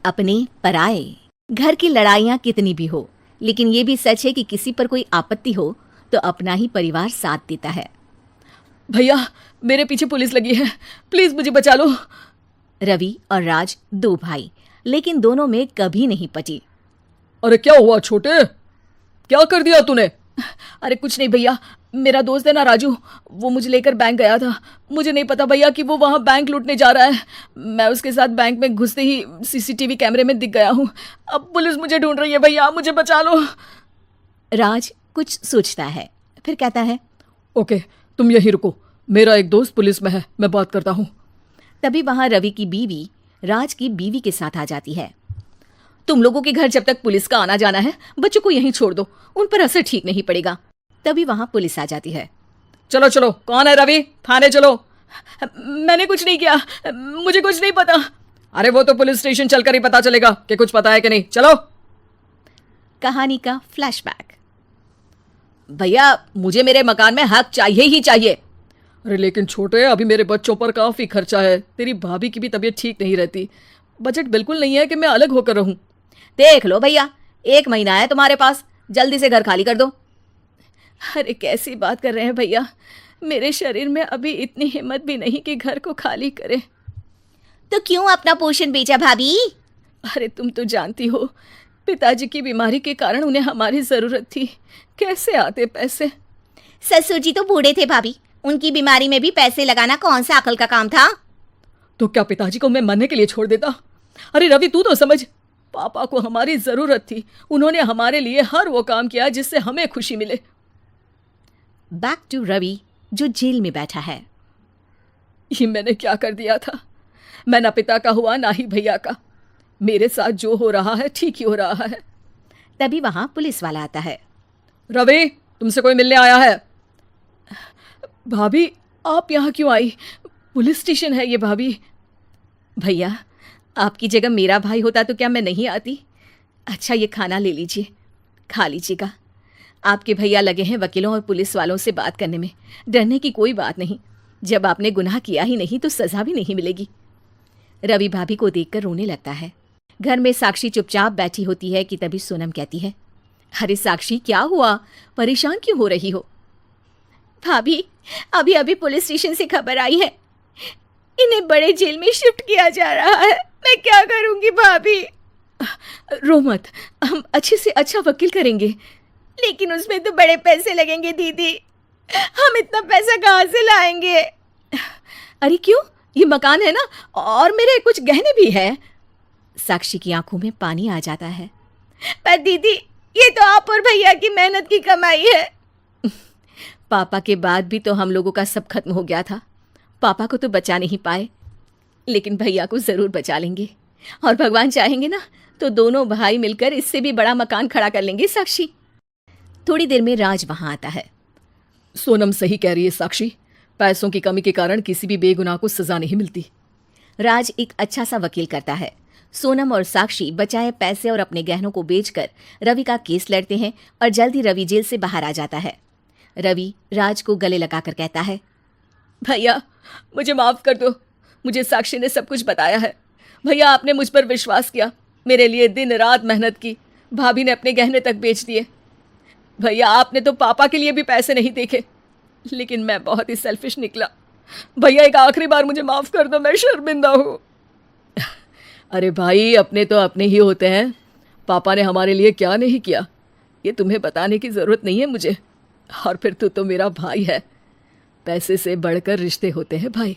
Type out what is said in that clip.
अपने पराए। घर की लड़ाइयाँ कितनी भी हो, लेकिन ये भी सच है कि किसी पर कोई आपत्ति हो तो अपना ही परिवार साथ देता है। भैया, मेरे पीछे पुलिस लगी है, प्लीज मुझे बचा लो। रवि और राज दो भाई, लेकिन दोनों में कभी नहीं पटी। अरे क्या हुआ छोटे, क्या कर दिया तूने? अरे कुछ नहीं भैया, मेरा दोस्त है ना राजू, वो मुझे लेकर बैंक गया था। मुझे नहीं पता भैया कि वो वहाँ बैंक लूटने जा रहा है। मैं उसके साथ बैंक में घुसते ही सीसीटीवी कैमरे में दिख गया हूँ। अब पुलिस मुझे ढूंढ रही है भैया, मुझे बचा लो। राज कुछ सोचता है, फिर कहता है, ओके, तुम यहीं रुको, मेरा एक दोस्त पुलिस में है, मैं बात करता हूँ। तभी वहां रवि की बीवी राज की बीवी के साथ आ जाती है। तुम लोगों के घर जब तक पुलिस का आना जाना है, बच्चों को यहीं छोड़ दो, उन पर असर ठीक नहीं पड़ेगा। तभी वहां पुलिस आ जाती है। चलो चलो, कौन है रवि, थाने चलो। मैंने कुछ नहीं किया, मुझे कुछ नहीं पता। अरे वो तो पुलिस स्टेशन चलकर ही पता चलेगा कि कुछ पता है कि नहीं, चलो। कहानी का फ्लैशबैक। भैया, मुझे मेरे मकान में हक चाहिए ही चाहिए। अरे लेकिन छोटे, अभी मेरे बच्चों पर काफी खर्चा है, तेरी भाभी की भी तबीयत ठीक नहीं रहती, बजट बिल्कुल नहीं है कि मैं अलग होकर रहूं। देख लो भैया, 1 महीना है तुम्हारे पास, जल्दी से घर खाली कर दो। अरे कैसी बात कर रहे हैं भैया, मेरे शरीर में अभी इतनी हिम्मत भी नहीं कि घर को खाली करे। तो क्यों अपना पोषण बेचा भाभी? अरे तुम तो जानती हो, पिताजी की बीमारी के कारण उन्हें हमारी जरूरत थी, कैसे आते पैसे। ससुर जी तो बूढ़े थे भाभी, उनकी बीमारी में भी पैसे लगाना कौन सा अकल का काम था। तो क्या पिताजी को मैं मरने के लिए छोड़ देता? अरे रवि, तू तो समझ, पापा को हमारी जरूरत थी, उन्होंने हमारे लिए हर वो काम किया जिससे हमें खुशी मिले। बैक टू रवि, जो जेल में बैठा है। ये मैंने क्या कर दिया था? मैं ना पिता का हुआ ना ही भैया का, मेरे साथ जो हो रहा है ठीक ही हो रहा है। तभी वहां पुलिस वाला आता है। रवि, तुमसे कोई मिलने आया है। भाभी, आप यहाँ क्यों आई? पुलिस स्टेशन है ये भाभी। भैया, आपकी जगह मेरा भाई होता तो क्या मैं नहीं आती? अच्छा, ये खाना ले लीजिए, खा लीजिएगा। आपके भैया लगे हैं वकीलों और पुलिस वालों से बात करने में, डरने की कोई बात नहीं। जब आपने गुनाह किया ही नहीं तो सजा भी नहीं मिलेगी। रवि भाभी को देखकर रोने लगता है। घर में साक्षी चुपचाप बैठी होती है कि तभी सोनम कहती है, अरे साक्षी, क्या हुआ, परेशान क्यों हो रही हो? भाभी, अभी अभी पुलिस स्टेशन से खबर आई है, इन्हें बड़े जेल में शिफ्ट किया जा रहा है। मैं क्या करूंगी भाभी? रो मत, हम अच्छे से अच्छा वकील करेंगे। लेकिन उसमें तो बड़े पैसे लगेंगे दीदी, हम इतना पैसा कहाँ से लाएंगे? अरे क्यों, ये मकान है ना, और मेरे कुछ गहने भी है। साक्षी की आंखों में पानी आ जाता है। पर दीदी, ये तो आप और भैया की मेहनत की कमाई है। पापा के बाद भी तो हम लोगों का सब खत्म हो गया था। पापा को तो बचा नहीं पाए, लेकिन भैया को जरूर बचा लेंगे, और भगवान चाहेंगे ना तो दोनों भाई मिलकर इससे भी बड़ा मकान खड़ा कर लेंगे। साक्षी। थोड़ी देर में राज वहां आता है। सोनम सही कह रही है साक्षी, पैसों की कमी के कारण किसी भी बेगुनाह को सजा नहीं मिलती। राज एक अच्छा सा वकील करता है। सोनम और साक्षी बचाए पैसे और अपने गहनों को बेचकर रवि का केस लड़ते हैं और जल्द ही रवि जेल से बाहर आ जाता है। रवि राज को गले लगाकर कहता है, भैया मुझे माफ कर दो, मुझे साक्षी ने सब कुछ बताया है। भैया, आपने मुझ पर विश्वास किया, मेरे लिए दिन रात मेहनत की, भाभी ने अपने गहने तक बेच दिए। भैया, आपने तो पापा के लिए भी पैसे नहीं देखे, लेकिन मैं बहुत ही सेल्फिश निकला। भैया, एक आखिरी बार मुझे माफ कर दो, मैं शर्मिंदा हूँ। अरे भाई, अपने तो अपने ही होते हैं, पापा ने हमारे लिए क्या नहीं किया, ये तुम्हें बताने की ज़रूरत नहीं है मुझे। और फिर तू तो मेरा भाई है, पैसे से बढ़कर रिश्ते होते हैं भाई।